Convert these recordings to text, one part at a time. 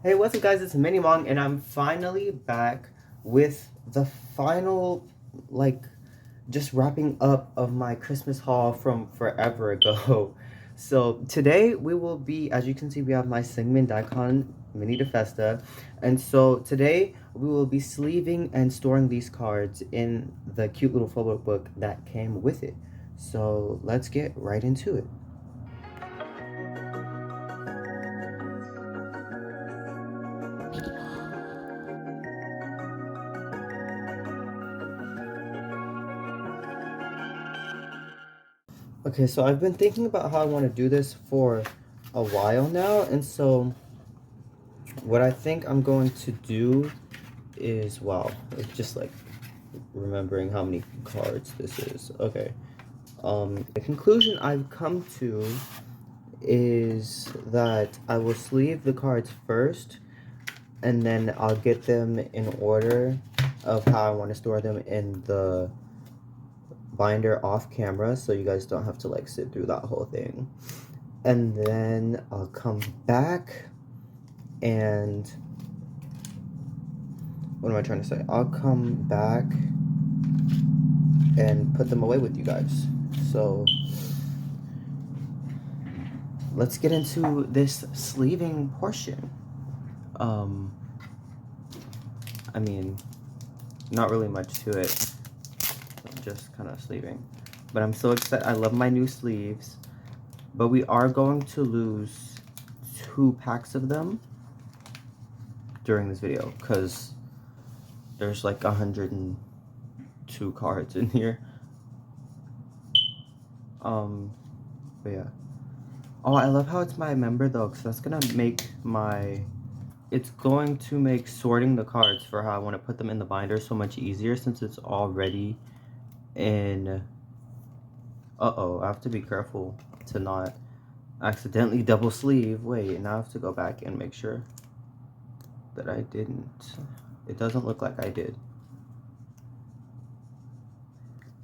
Hey, what's up guys, it's Mini Mong and I'm finally back with the final, just wrapping up of my Christmas haul from forever ago. So today we will be, as you can see, we have my Seungmin DICON Mini Defesta. And so today we will be sleeving and storing these cards in the cute little photo book that came with it. So let's get right into it. Okay, so I've been thinking about how I want to do this for a while now, and so what I think I'm going to do is, wow, it's just like remembering how many cards this is. Okay, the conclusion I've come to is that I will sleeve the cards first, and then I'll get them in order of how I want to store them in the binder off camera, so you guys don't have to like sit through that whole thing. And then I'll come back and what am I trying to say? I'll come back and put them away with you guys. So let's get into this sleeving portion. I mean, not really much to it, just kind of sleeving. But I'm so excited. I love my new sleeves. But we are going to lose 2 packs of them during this video because there's like 102 cards in here. But yeah. Oh, I love how it's my member though, because that's gonna make it's going to make sorting the cards for how I want to put them in the binder so much easier since it's already in. Uh-oh, I have to be careful to not accidentally double sleeve. Wait, now I have to go back and make sure that I didn't. It doesn't look like I did.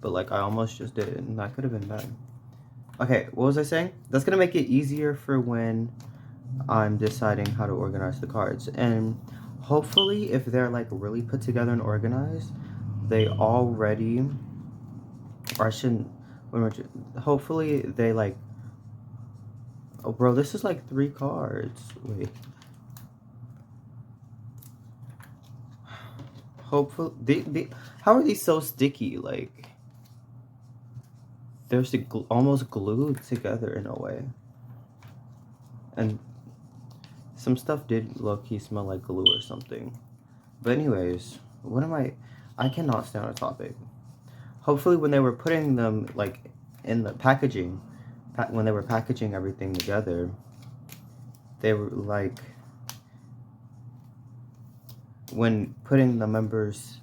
But like I almost just did it, and that could have been bad. Okay, what was I saying? That's gonna make it easier for when I'm deciding how to organize the cards. And hopefully if they're like really put together and organized, they already, or I shouldn't, hopefully they like, oh bro, this is like 3 cards. Wait. Hopefully, how are these so sticky? Like, they're almost glued together in a way. And some stuff did low-key smell like glue or something. But anyways, I cannot stay on a topic. Hopefully when they were putting them like in the packaging, when they were packaging everything together, they were like, when putting the members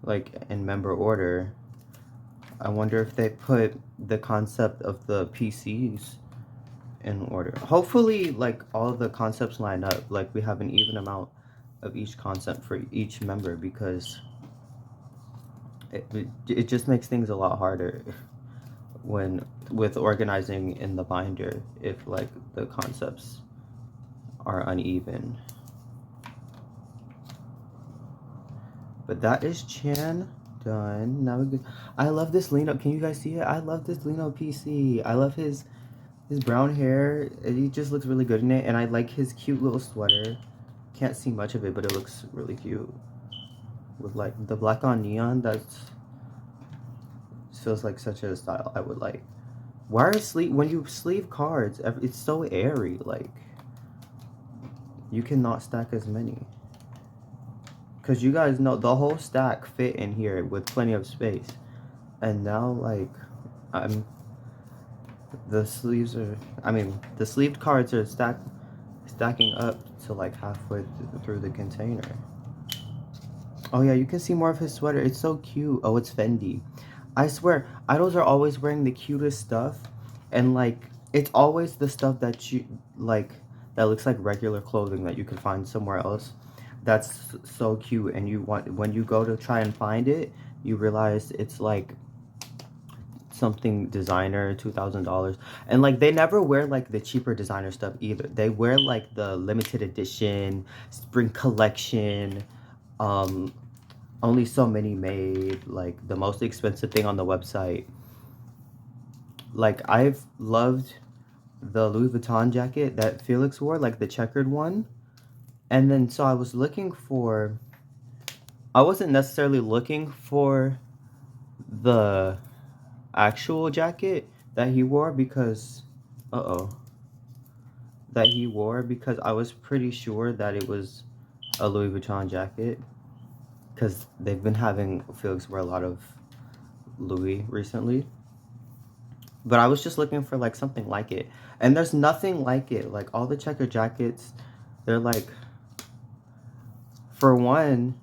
like in member order, I wonder if they put the concept of the PCs in order. Hopefully like all of the concepts line up, like we have an even amount of each concept for each member, because it just makes things a lot harder with organizing in the binder if like the concepts are uneven. But that is Chan done. Now we good. I love this Lino. Can you guys see it? I love this Lino PC. I love his brown hair. He just looks really good in it, and I like his cute little sweater. Can't see much of it, but it looks really cute with like the black on neon. That's feels like such a style I would like. Why are when you sleeve cards, it's so airy, like you cannot stack as many, because you guys know the whole stack fit in here with plenty of space, and now like the sleeves are, the sleeved cards are stacking up to like halfway through the container. Oh yeah, you can see more of his sweater. It's so cute. Oh, it's Fendi. I swear, idols are always wearing the cutest stuff, and like it's always the stuff that you like that looks like regular clothing that you could find somewhere else. That's so cute, and when you go to try and find it, you realize it's like something designer, $2,000. And like they never wear like the cheaper designer stuff either. They wear like the limited edition, spring collection, only so many made, like the most expensive thing on the website. Like I've loved the Louis Vuitton jacket that Felix wore, like the checkered one. And then so I wasn't necessarily looking for the actual jacket that he wore because because I was pretty sure that it was a Louis Vuitton jacket because they've been having Felix wear a lot of Louis recently. But I was just looking for like something like it. And there's nothing like it. Like all the checker jackets, they're like, for one,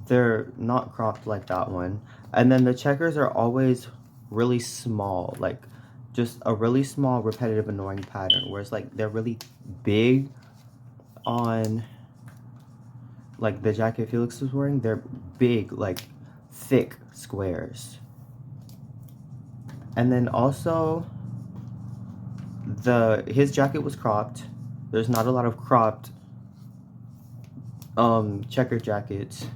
they're not cropped like that one. And then the checkers are always really small, like just a really small, repetitive, annoying pattern. Whereas like they're really big on like the jacket Felix was wearing. They're big, like thick squares. And then also his jacket was cropped. There's not a lot of cropped checker jackets.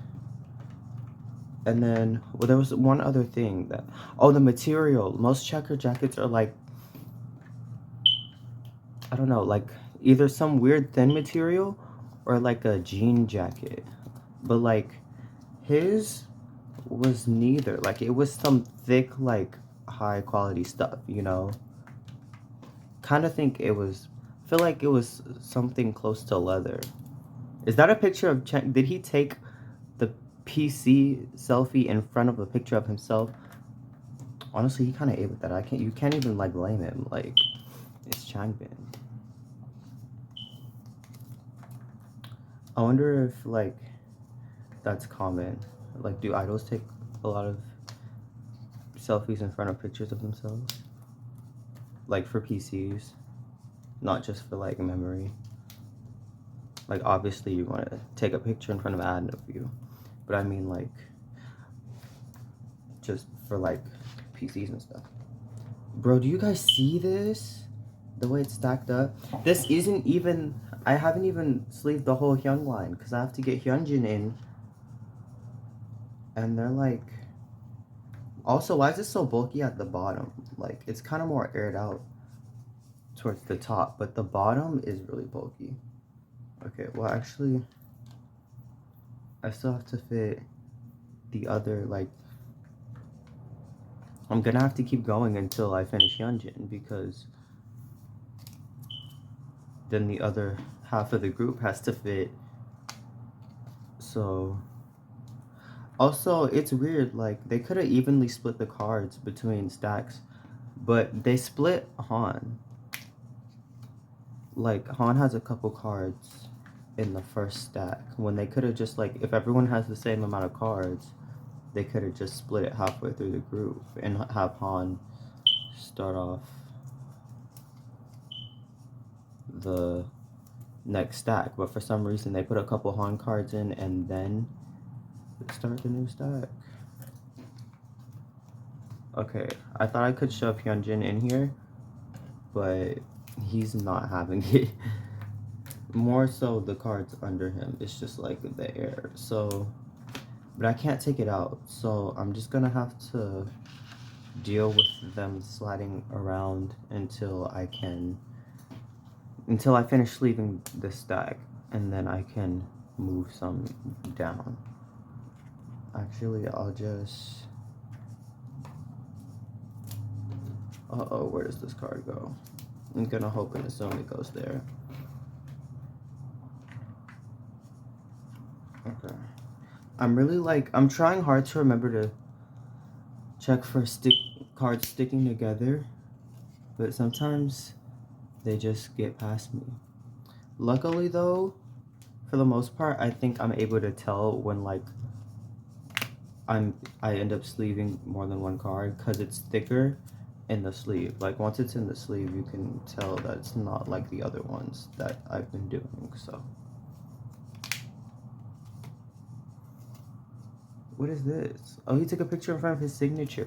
And then, well, there was one other thing that, the material. Most checker jackets are like, I don't know, like either some weird thin material or like a jean jacket. But like his was neither. Like it was some thick, like high quality stuff, you know? Kind of think feel like it was something close to leather. Is that a picture of, did he take the PC selfie in front of a picture of himself? Honestly, he kind of ate with that. You can't even like blame him. Like, it's Changbin. I wonder if like that's common. Like, do idols take a lot of selfies in front of pictures of themselves? Like for PCs, not just for like memory. Like obviously you want to take a picture in front of ad of you, but I mean like just for like PCs and stuff. Bro, do you guys see this? The way it's stacked up? This isn't even, I haven't even sleeved the whole Hyun line because I have to get Hyunjin in. And they're like, also, why is it so bulky at the bottom? Like, it's kind of more aired out towards the top, but the bottom is really bulky. Okay, well, actually, I still have to fit the other, like, I'm gonna have to keep going until I finish Hyunjin because then the other half of the group has to fit. So, also, it's weird, like, they could have evenly split the cards between stacks, but they split Han. Like, Han has a couple cards in the first stack when they could have just, like, if everyone has the same amount of cards, they could have just split it halfway through the group and have Han start off the next stack. But for some reason, they put a couple Han cards in and then start the new stack. Okay, I thought I could shove Hyunjin in here, but he's not having it. More so the cards under him. It's just like the air. So, but I can't take it out. So I'm just gonna have to deal with them sliding around until I finish sleeving the stack, and then I can move some down. Actually, I'll just, where does this card go? I'm gonna hope and assume it goes there. Okay. I'm trying hard to remember to check for cards sticking together, but sometimes they just get past me. Luckily though, for the most part, I think I'm able to tell when like I end up sleeving more than one card because it's thicker in the sleeve. Like once it's in the sleeve, you can tell that it's not like the other ones that I've been doing. So what is this? Oh, he took a picture in front of his signature.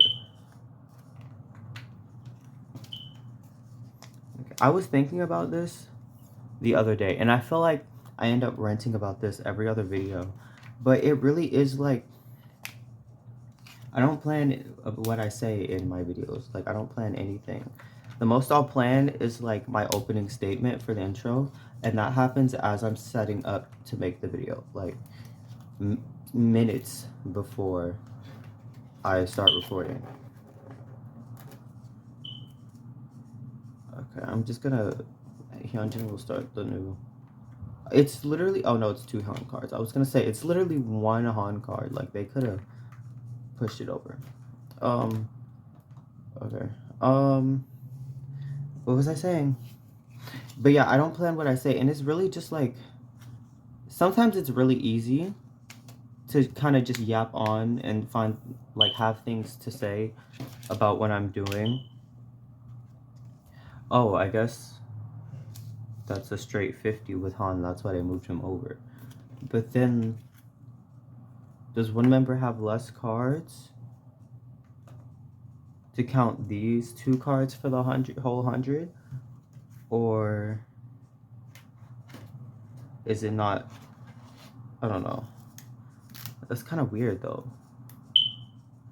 I was thinking about this the other day, and I feel like I end up ranting about this every other video, but it really is like, I don't plan what I say in my videos. Like, I don't plan anything. The most I'll plan is like my opening statement for the intro, and that happens as I'm setting up to make the video, like minutes before I start recording. Okay, I'm just gonna, Hyunjin will start the new, it's literally, oh no, it's 2 Han cards. I was gonna say, it's literally 1 Han card. Like, they could have pushed it over. Okay. What was I saying? But yeah, I don't plan what I say, and it's really just like, sometimes it's really easy to kind of just yap on and find, like, have things to say about what I'm doing. Oh, I guess that's a straight 50 with Han, that's why they moved him over. But then, does one member have less cards to count these 2 cards for the whole 100? Or is it not? I don't know. That's kind of weird though.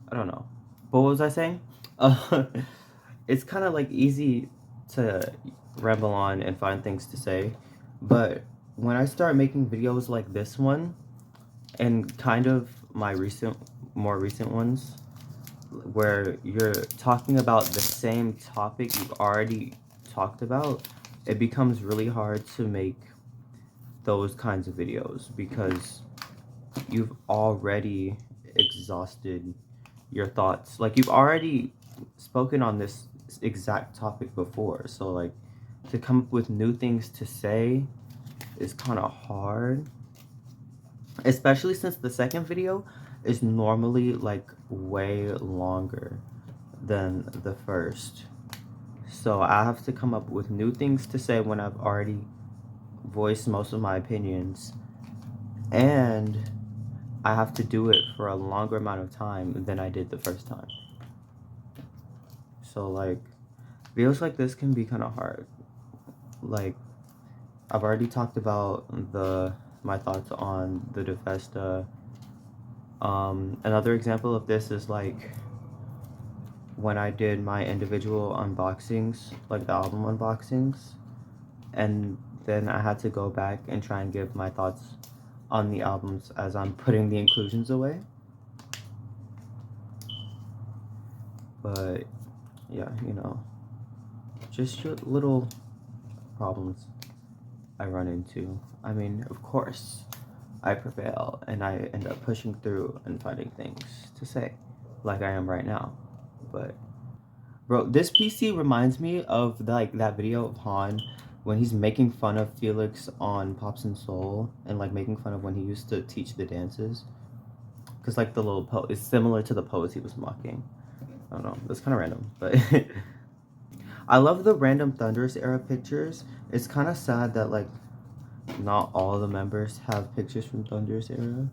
I don't know. But what was I saying? It's kind of like easy to ramble on and find things to say, but when I start making videos like this one, and kind of my more recent ones, where you're talking about the same topic you've already talked about, it becomes really hard to make those kinds of videos because you've already exhausted your thoughts. Like, you've already spoken on this exact topic before, so like to come up with new things to say is kind of hard, especially since the second video is normally like way longer than the first. So I have to come up with new things to say when I've already voiced most of my opinions, and I have to do it for a longer amount of time than I did the first time. So like, videos like this can be kind of hard. Like, I've already talked about my thoughts on the Defesta. Another example of this is like when I did my individual unboxings, like the album unboxings, and then I had to go back and try and give my thoughts on the albums as I'm putting the inclusions away. But yeah, you know, just little problems I run into. I mean, of course, I prevail and I end up pushing through and finding things to say, like I am right now. But bro, this PC reminds me of like that video of Han when he's making fun of Felix on Pops and Soul, and like making fun of when he used to teach the dances, because like the little pose is similar to the pose he was mocking. I don't know, that's kind of random, but I love the random Thunderous era pictures. It's kind of sad that like not all the members have pictures from Thunderous era,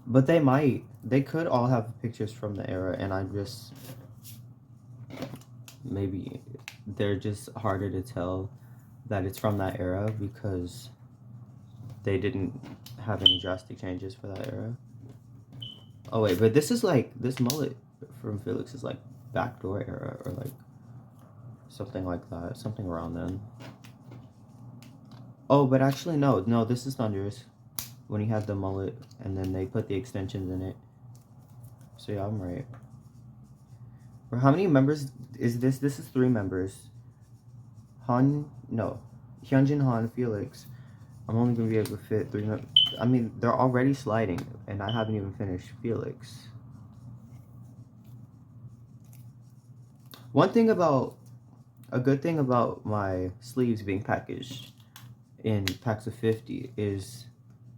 but they could all have pictures from the era, and I just, maybe they're just harder to tell that it's from that era because they didn't have any drastic changes for that era. Oh wait, but this is like, this mullet from Felix is like backdoor era, or like something like that, something around then. Oh, but actually no, this is Thunderous when he had the mullet and then they put the extensions in it. So yeah, I'm right. For how many members is this? This is 3 members. Hyunjin, Han, Felix. I'm only gonna be able to fit 3 members. I mean, they're already sliding, and I haven't even finished Felix. A good thing about my sleeves being packaged in packs of 50 is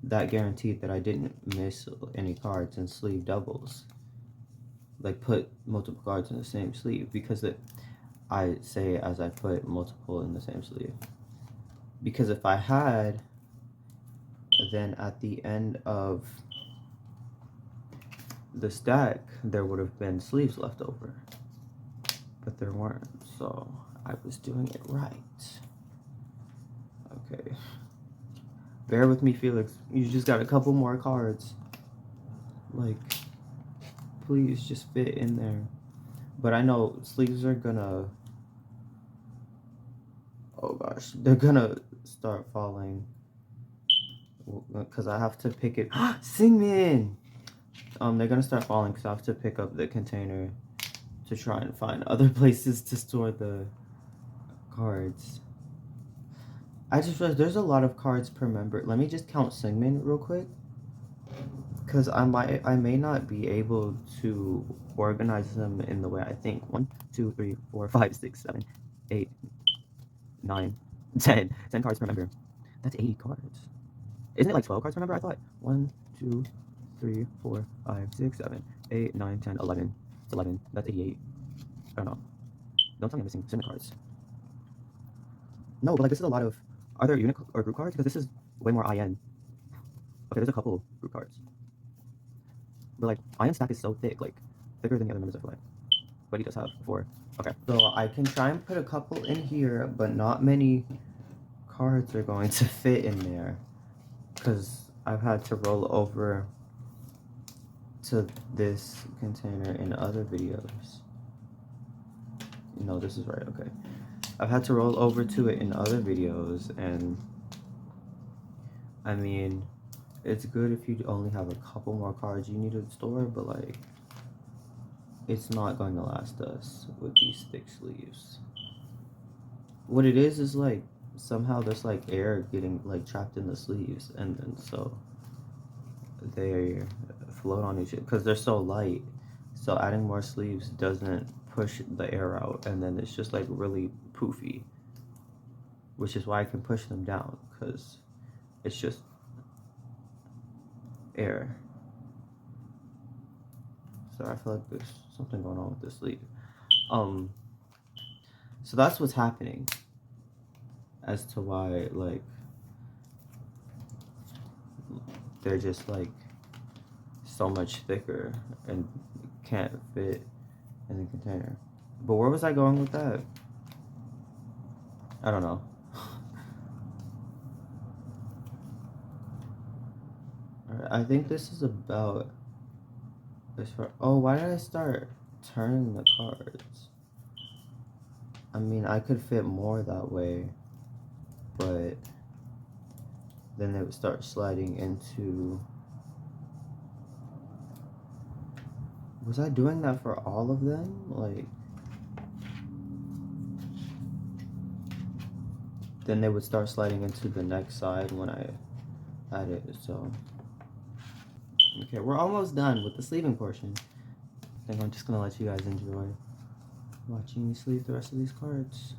that guaranteed that I didn't miss any cards in sleeve doubles. Like, put multiple cards in the same sleeve, because I say as I put multiple in the same sleeve. Because if I had, then at the end of the stack, there would have been sleeves left over. But there weren't, so I was doing it right. Okay. Bear with me, Felix. You just got a couple more cards. Like, please just fit in there. But I know sleeves are gonna... Oh gosh, they're gonna start falling. Because I have to pick it. Seungmin! They're gonna start falling because I have to pick up the container to try and find other places to store the cards. I just realized there's a lot of cards per member. Let me just count Seungmin real quick. Because I may not be able to organize them in the way I think. 1, 2, 3, 4, 5, 6, 7, 8, 9, 10. 10 cards per member. That's 80 cards. Isn't it like 12 cards per member? I thought 1, 2, 3, 4, 5, 6, 7, 8, 9, 10, 11. It's 11. That's 88. I don't know. Don't tell me I'm missing Seungmin cards. No, but like this is a lot of... Are there unit or group cards? Because this is way more IN. Okay, there's a couple group cards. But like, IN stack is so thick, like thicker than the other members I feel like. But he does have 4. Okay. So I can try and put a couple in here, but not many cards are going to fit in there. Because I've had to roll over to this container in other videos. No, this is right, okay. I've had to roll over to it in other videos, and I mean, it's good if you only have a couple more cards you need to store, but like, it's not going to last us with these thick sleeves. What it is like, somehow there's like air getting like trapped in the sleeves, and then so they float on each other because they're so light. So adding more sleeves doesn't push the air out, and then it's just like really poofy, which is why I can push them down because it's just air. So I feel like there's something going on with this sleeve. So that's what's happening as to why like they're just like so much thicker and can't fit in the container. But where was I going with that? I don't know. Alright, I think this is about as far... Oh, why did I start turning the cards? I mean, I could fit more that way, but then they would start sliding into... Was I doing that for all of them? Like... Then they would start sliding into the next side when I had it, so... Okay, we're almost done with the sleeving portion. I think I'm just gonna let you guys enjoy watching me sleeve the rest of these cards.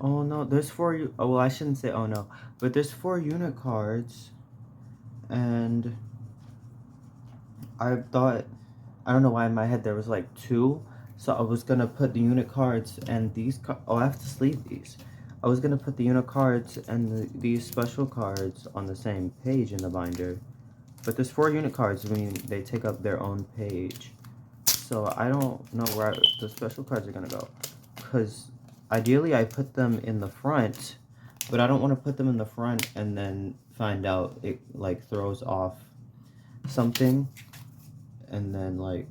Oh no, there's 4 oh well, I shouldn't say oh no, but there's 4 unit cards, and I thought, I don't know why in my head there was like 2, so I was gonna put the unit cards and these oh, I have to sleeve these. I was gonna put the unit cards and these special cards on the same page in the binder, but there's 4 unit cards, I mean, they take up their own page, so I don't know where the special cards are gonna go, because ideally I put them in the front, but I don't want to put them in the front and then find out it like throws off something, and then like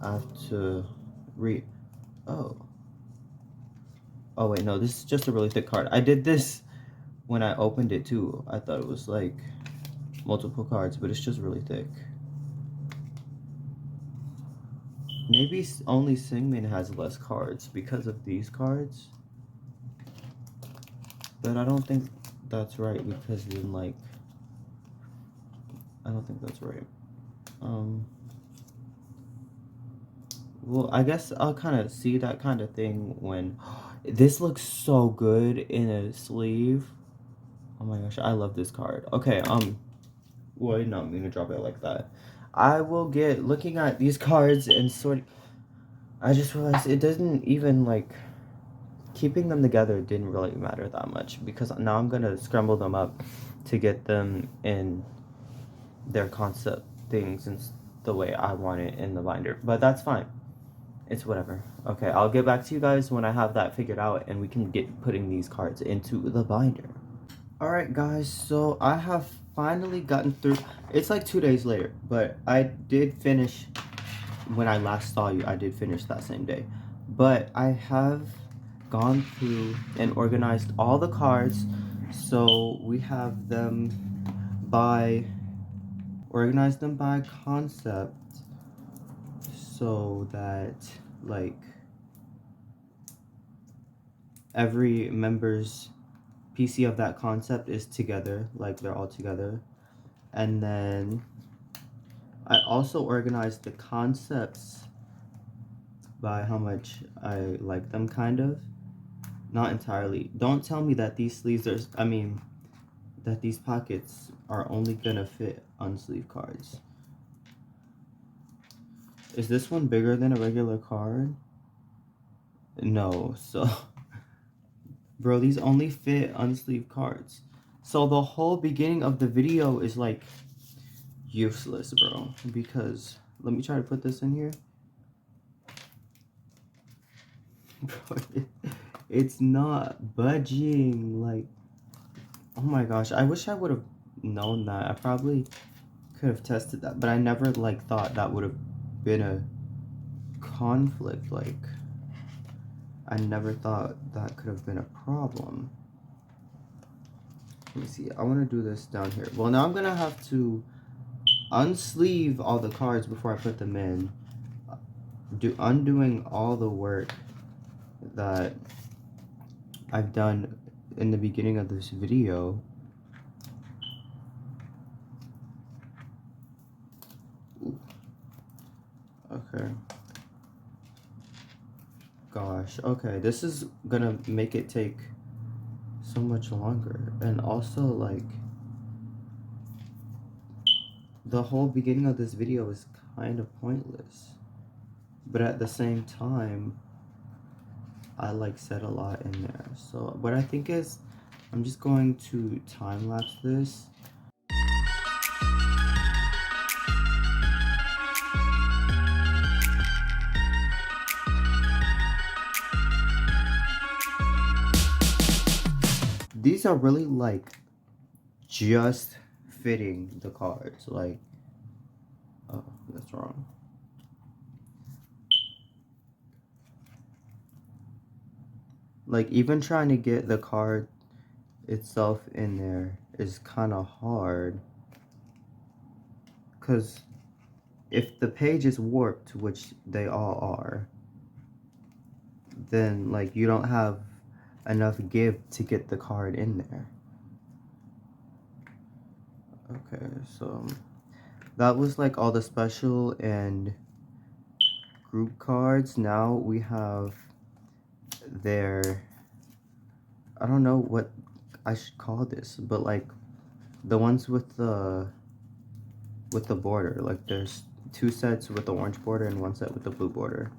I have to oh wait, no, this is just a really thick card. I did this when I opened it too. I thought it was like multiple cards, but it's just really thick. Maybe only Seungmin has less cards because of these cards, but I don't think that's right, because then like I don't think that's right. Well, I guess I'll kind of see that kind of thing when this looks so good in a sleeve. Oh my gosh, I love this card. Okay, well, I did not mean to drop it like that. I will get looking at these cards and sort. I just realized it doesn't even like keeping them together didn't really matter that much because now I'm gonna scramble them up to get them in their concept things and the way I want it in the binder. But that's fine. It's whatever. Okay, I'll get back to you guys when I have that figured out and we can get putting these cards into the binder. Alright guys, so I have finally gotten through. It's like 2 days later, but I did finish when I last saw you. I did finish that same day. But I have gone through and organized all the cards, so we have them by organized them by concept so that like every member's PC of that concept is together, like they're all together. And then I also organized the concepts by how much I like them, kind of. Not entirely. Don't tell me that these sleeves are, that these pockets are only gonna fit unsleeve cards. Is this one bigger than a regular card? No, so bro, these only fit unsleeve cards. So the whole beginning of the video is like useless, bro, because let me try to put this in here. Bro, it's not budging. Like, oh my gosh, I wish I would have known that. I probably could have tested that, but I never like thought that would have been a conflict. Like, I never thought that could have been a problem. Let me see. I want to do this down here. Well, now I'm gonna have to unsleeve all the cards before I put them in. Undoing all the work that I've done in the beginning of this video. Ooh. Okay. Gosh, okay, this is gonna make it take so much longer. And also, like, the whole beginning of this video is kind of pointless. But at the same time, I like said a lot in there. So what I think is I'm just going to time lapse this. These are really like just fitting the cards. Like, oh, that's wrong. Like, even trying to get the card itself in there is kind of hard, because if the page is warped, which they all are, then like you don't have enough give to get the card in there. Okay, so that was like all the special and group cards. Now we have their, I don't know what I should call this, but like the ones with the border. Like there's 2 sets with the orange border and 1 set with the blue border.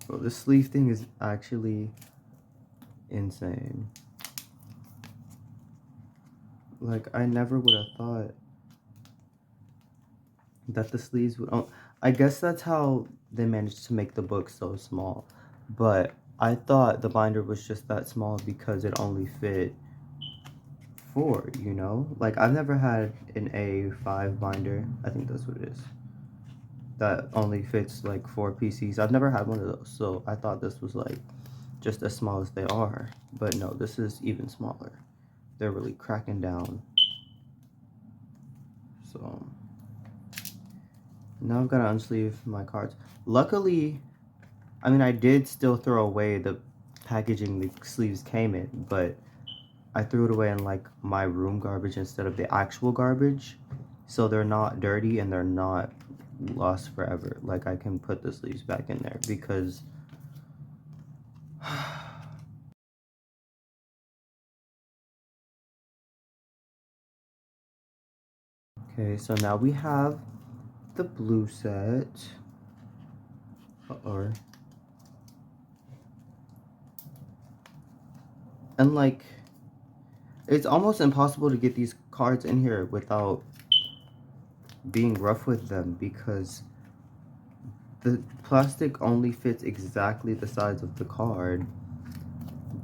Well, this sleeve thing is actually insane. Like, I never would have thought that the sleeves would, oh, I guess that's how they managed to make the book so small. But I thought the binder was just that small because it only fit 4, you know? Like, I've never had an A5 binder. I think that's what it is. That only fits like 4 PCs. I've never had one of those, so I thought this was like just as small as they are. But no, this is even smaller. They're really cracking down. So now I've got to unsleeve my cards. Luckily, I mean, I did still throw away the packaging the sleeves came in, but I threw it away in like my room garbage instead of the actual garbage. so they're not dirty and they're not lost forever. Like, I can put the sleeves back in there because okay, so now we have the blue set. Or and like, it's almost impossible to get these cards in here without being rough with them because the plastic only fits exactly the size of the card.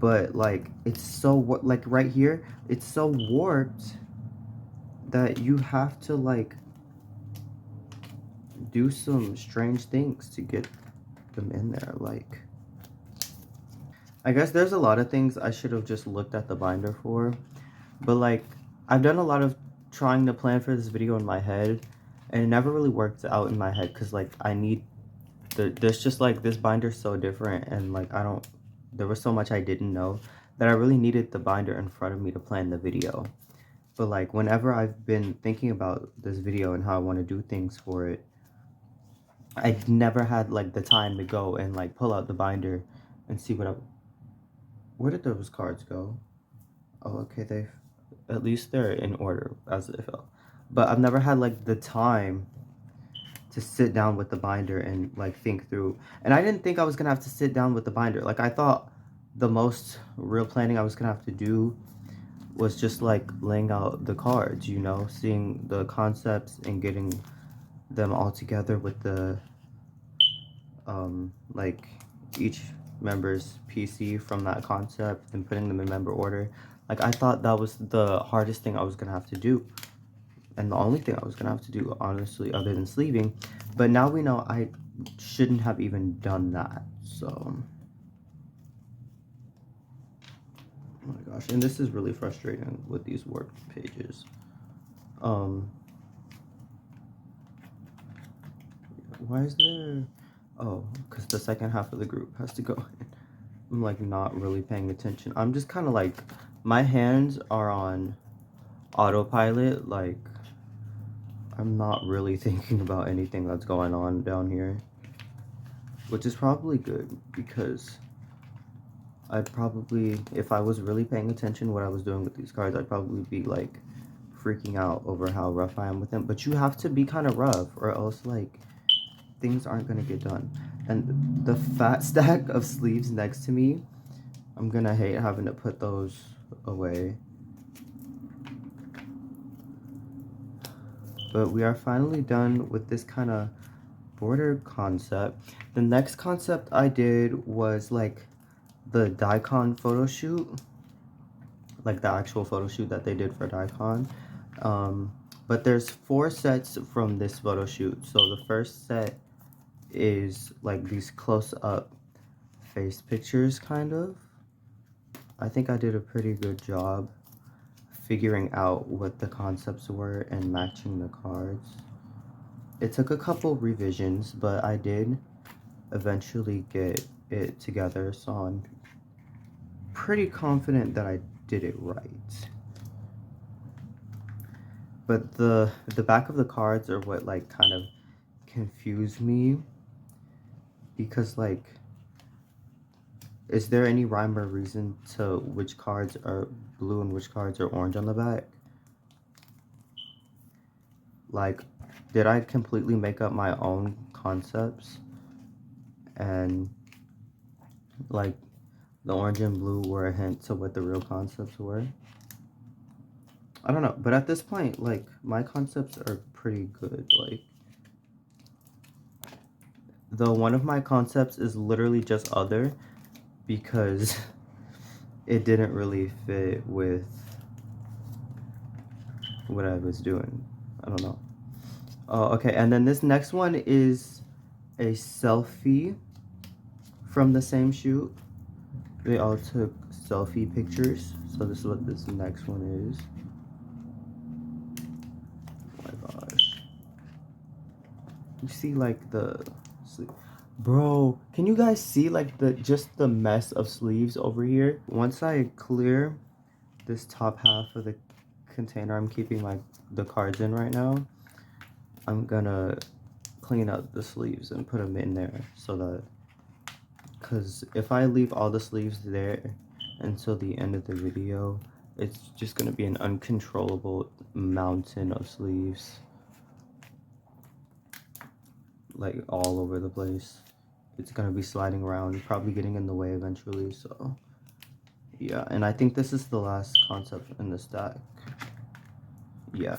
But like, it's so like right here, it's so warped that you have to like do some strange things to get them in there. Like, I guess there's a lot of things I should have just looked at the binder for, but like, I've done a lot of trying to plan for this video in my head, and it never really worked out in my head because like, I need there's just like, this binder's so different, and like, there was so much I didn't know that I really needed the binder in front of me to plan the video. But like, whenever I've been thinking about this video and how I want to do things for it, I never had like the time to go and like pull out the binder and see where did those cards go? Oh, okay, at least they're in order as they fell. But I've never had like the time to sit down with the binder and like think through. And I didn't think I was gonna have to sit down with the binder. Like, I thought the most real planning I was gonna have to do was just like laying out the cards, you know, seeing the concepts and getting them all together with the like each member's PC from that concept and putting them in member order. Like, I thought that was the hardest thing I was gonna have to do, and the only thing I was gonna have to do, honestly, other than sleeving. But now we know I shouldn't have even done that. So, oh my gosh, and this is really frustrating with these warped pages. Why is there, oh, because the second half of the group has to go in. I'm like not really paying attention. I'm just kind of like, my hands are on autopilot. Like, I'm not really thinking about anything that's going on down here, which is probably good because I'd probably, if I was really paying attention what I was doing with these cards, I'd probably be like freaking out over how rough I am with them. But you have to be kind of rough or else like things aren't gonna get done. And the fat stack of sleeves next to me, I'm gonna hate having to put those away. But we are finally done with this kind of border concept. The next concept I did was like the DICON photo shoot, like the actual photo shoot that they did for DICON. But there's 4 sets from this photo shoot. So the first set is like these close-up face pictures, kind of. I think I did a pretty good job figuring out what the concepts were and matching the cards. It took a couple revisions, but I did eventually get it together, so I'm pretty confident that I did it right. But the back of the cards are what like kind of confused me, because like, is there any rhyme or reason to which cards are blue and which cards are orange on the back? Like, did I completely make up my own concepts? And like, the orange and blue were a hint to what the real concepts were? I don't know, but at this point, like, my concepts are pretty good. Like, though one of my concepts is literally just other, because it didn't really fit with what I was doing. I don't know. Okay, and then this next one is a selfie from the same shoot. They all took selfie pictures, so this is what this next one is. Oh my gosh. You see like the, bro, can you guys see like just the mess of sleeves over here? Once I clear this top half of the container I'm keeping the cards in right now, I'm gonna clean out the sleeves and put them in there so that, because if I leave all the sleeves there until the end of the video, it's just gonna be an uncontrollable mountain of sleeves, like all over the place. It's gonna be sliding around, probably getting in the way eventually. So yeah, and I think this is the last concept in the stack. Yeah,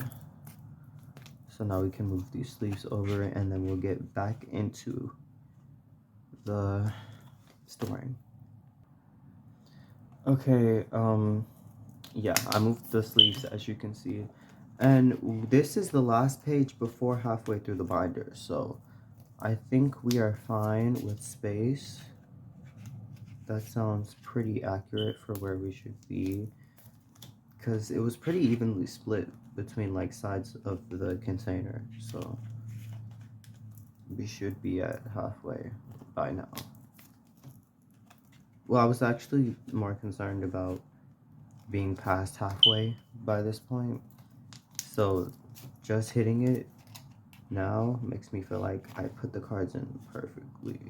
so now we can move these sleeves over and then we'll get back into the storing. Okay, yeah, I moved the sleeves, as you can see, and this is the last page before halfway through the binder, so I think we are fine with space. That sounds pretty accurate for where we should be, because it was pretty evenly split between like sides of the container, so we should be at halfway by now. Well, I was actually more concerned about being past halfway by this point, so just hitting it now makes me feel like I put the cards in perfectly.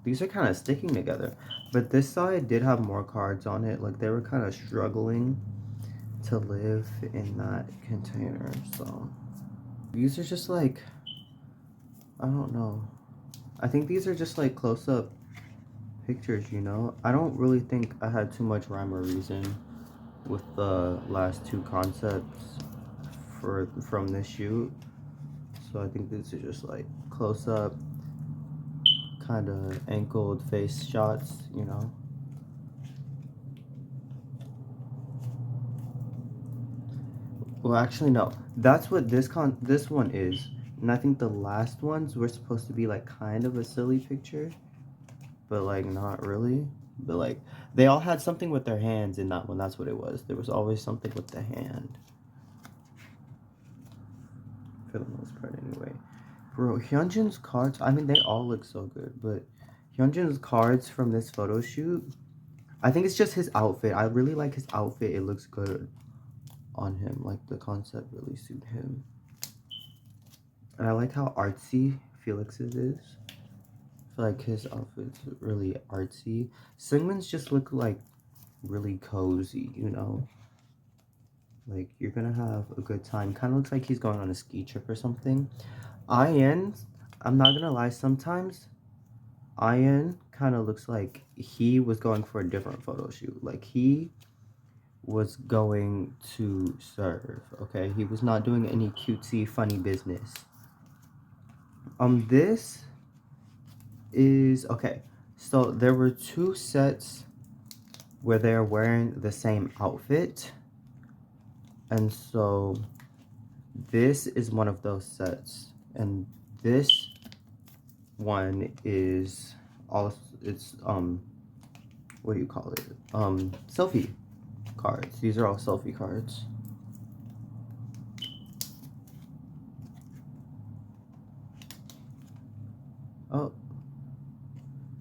These are kind of sticking together, but this side did have more cards on it. Like they were kind of struggling to live in that container, so these are just like, I don't know, I think these are just like close-up pictures, you know. I don't really think I had too much rhyme or reason with the last two concepts from this shoot, so I think these are just like close-up kind of angled face shots, you know. Well, actually no, that's what this one is, and I think the last ones were supposed to be like kind of a silly picture, but like not really. But like they all had something with their hands in that one. That's what it was. There was always something with the hand, for the most part anyway. Bro, Hyunjin's cards, I mean, they all look so good, but Hyunjin's cards from this photo shoot, I think it's just his outfit. I really like his outfit. It looks good on him. Like the concept really suit him. And I like how artsy Felix's is. I feel like his outfit's really artsy. Seungmin's just look like really cozy, you know? Like you're gonna have a good time. Kind of looks like he's going on a ski trip or something. Ian, I'm not gonna lie, sometimes Ian kind of looks like he was going for a different photo shoot. Like he was going to serve, okay? He was not doing any cutesy funny business. This is, okay, so there were two sets where they're wearing the same outfit, and so this is one of those sets, and this one is also, it's what do you call it, selfie cards. These are all selfie cards. Oh,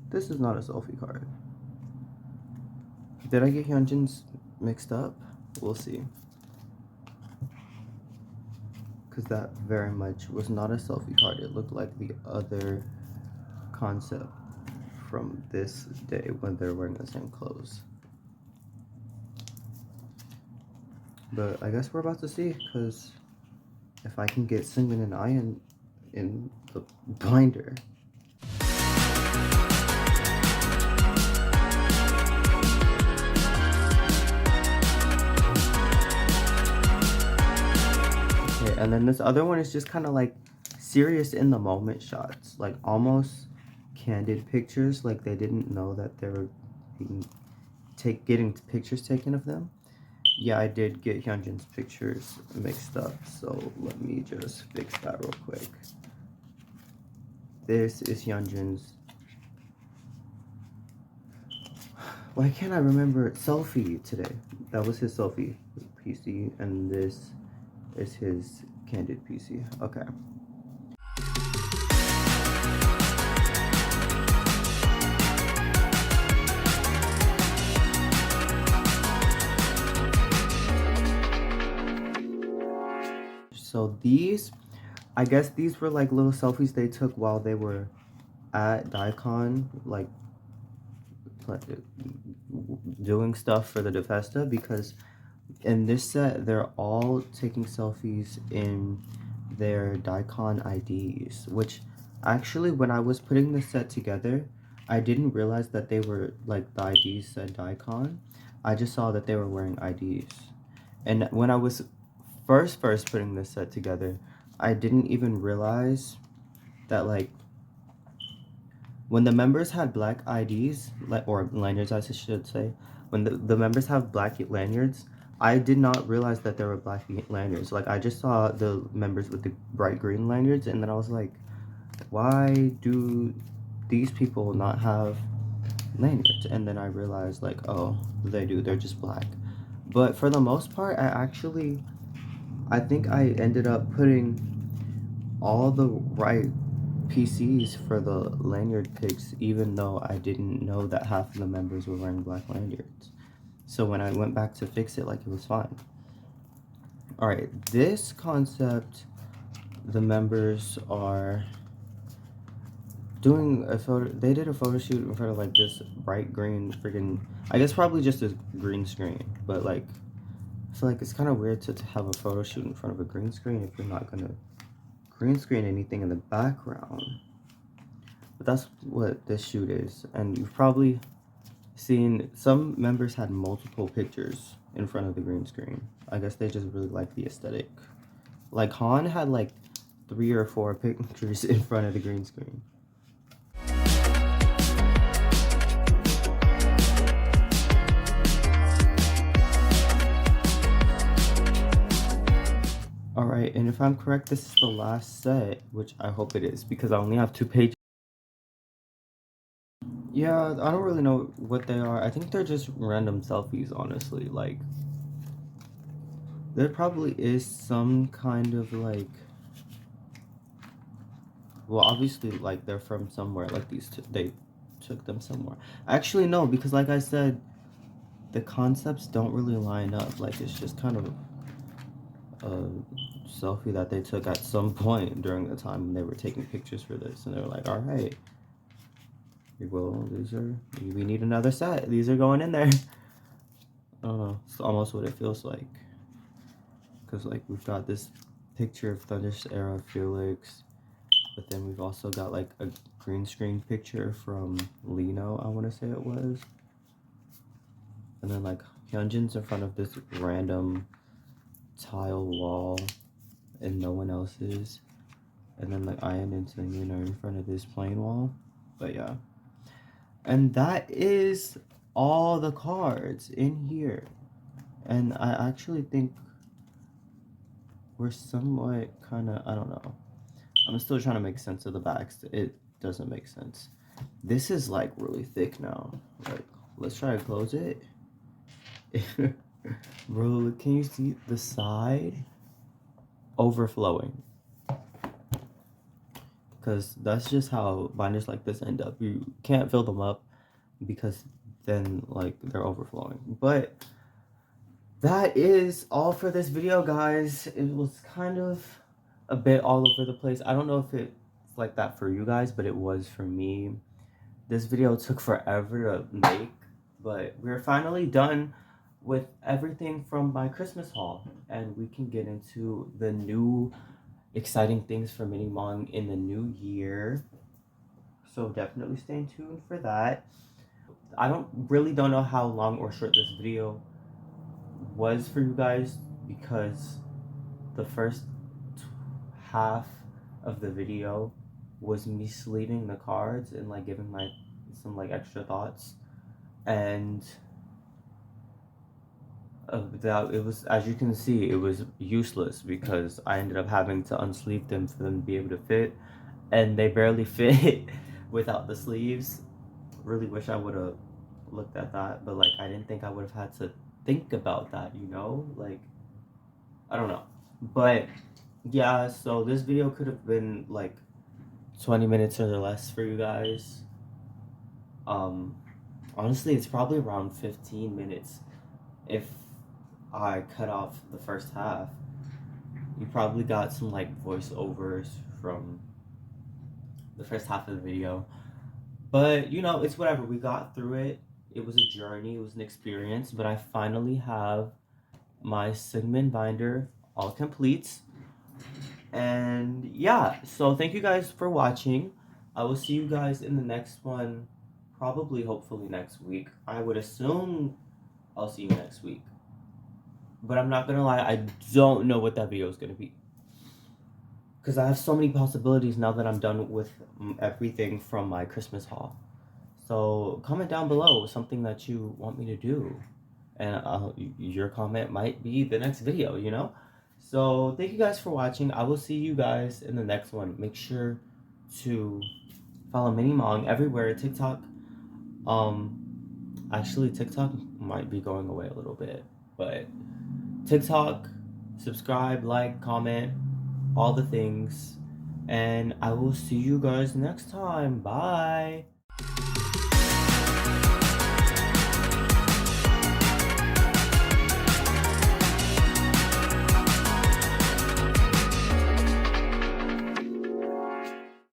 this is not a selfie card. Did I get Hyunjin's mixed up? We'll see. Because that very much was not a selfie card. It looked like the other concept from this day when they're wearing the same clothes. But I guess we're about to see, because if I can get Seungmin and Ian in the binder. Okay, and then this other one is just kind of like serious in the moment shots, like almost candid pictures, like they didn't know that they were getting pictures taken of them. Yeah, I did get Hyunjin's pictures mixed up, so let me just fix that real quick. This is Hyunjin's, why can't I remember, selfie today. That was his selfie PC, and this is his candid PC. Okay. So so these, I guess these were like little selfies they took while they were at DICON, like doing stuff for the Defesta, because in this set they're all taking selfies in their DICON IDs, which actually when I was putting the set together, I didn't realize that they were like the IDs said DICON. I just saw that they were wearing IDs. And when I was first putting this set together, I didn't even realize that like when the members had black IDs, or lanyards I should say, when the members have black lanyards, I did not realize that there were black lanyards. Like I just saw the members with the bright green lanyards, and then I was like, why do these people not have lanyards? And then I realized like, oh, they do, they're just black. But for the most part, I think I ended up putting all the right PCs for the lanyard picks, even though I didn't know that half of the members were wearing black lanyards. So when I went back to fix it, like, it was fine. Alright, this concept, the members are doing a photo, they did a photo shoot in front of like this bright green freaking, I guess probably just a green screen, but like, I feel like it's kind of weird to have a photo shoot in front of a green screen if you're not gonna green screen anything in the background. But that's what this shoot is. And you've probably seen some members had multiple pictures in front of the green screen. I guess they just really like the aesthetic. Like Han had like 3 or 4 pictures in front of the green screen. Alright, and if I'm correct, this is the last set, which I hope it is, because I only have 2 pages. Yeah, I don't really know what they are. I think they're just random selfies, honestly. Like, there probably is some kind of like, well, obviously, like, they're from somewhere. Like, they took them somewhere. Actually, no, because like I said, the concepts don't really line up. Like, it's just kind of a selfie that they took at some point during the time when they were taking pictures for this, and they were like, all right, well, we need another set, these are going in there. I don't know, it's almost what it feels like, because like we've got this picture of Thunder's era Felix, but then we've also got like a green screen picture from Lino, I want to say it was, and then like Hyunjin's in front of this random tile wall and no one else is, and then like Ian and Seungmin are in front of this plain wall. But yeah, and that is all the cards in here, and I actually think we're somewhat kind of, I don't know, I'm still trying to make sense of the backs. It doesn't make sense. This is like really thick now. Like, let's try to close it. Bro, can you see the side overflowing? Because that's just how binders like this end up. You can't fill them up because then like they're overflowing. But that is all for this video, guys. It was kind of a bit all over the place. I don't know if it's like that for you guys, but it was for me. This video took forever to make, but we're finally done with everything from my Christmas haul, and we can get into the new exciting things for Minimon in the new year. So definitely stay tuned for that. I don't know how long or short this video was for you guys, because the first half of the video was me sleeving the cards and like giving some like extra thoughts, and that it was, as you can see, it was useless because I ended up having to unsleeve them for them to be able to fit, and they barely fit without the sleeves. Really wish I would have looked at that, but like I didn't think I would have had to think about that, you know? Like, I don't know. But yeah, so this video could have been like 20 minutes or less for you guys. Honestly, it's probably around 15 minutes if I cut off the first half. You probably got some like voiceovers from the first half of the video. But you know, it's whatever. We got through it. It was a journey, it was an experience, but I finally have my Seungmin binder all complete. And yeah, so thank you guys for watching. I will see you guys in the next one, probably, hopefully, next week. I would assume I'll see you next week. But I'm not gonna lie, I don't know what that video is gonna be. Because I have so many possibilities now that I'm done with everything from my Christmas haul. So comment down below something that you want me to do. And your comment might be the next video, you know? So thank you guys for watching. I will see you guys in the next one. Make sure to follow Mini Mong everywhere. TikTok. Actually TikTok might be going away a little bit. But TikTok, subscribe, like, comment, all the things. And I will see you guys next time. Bye.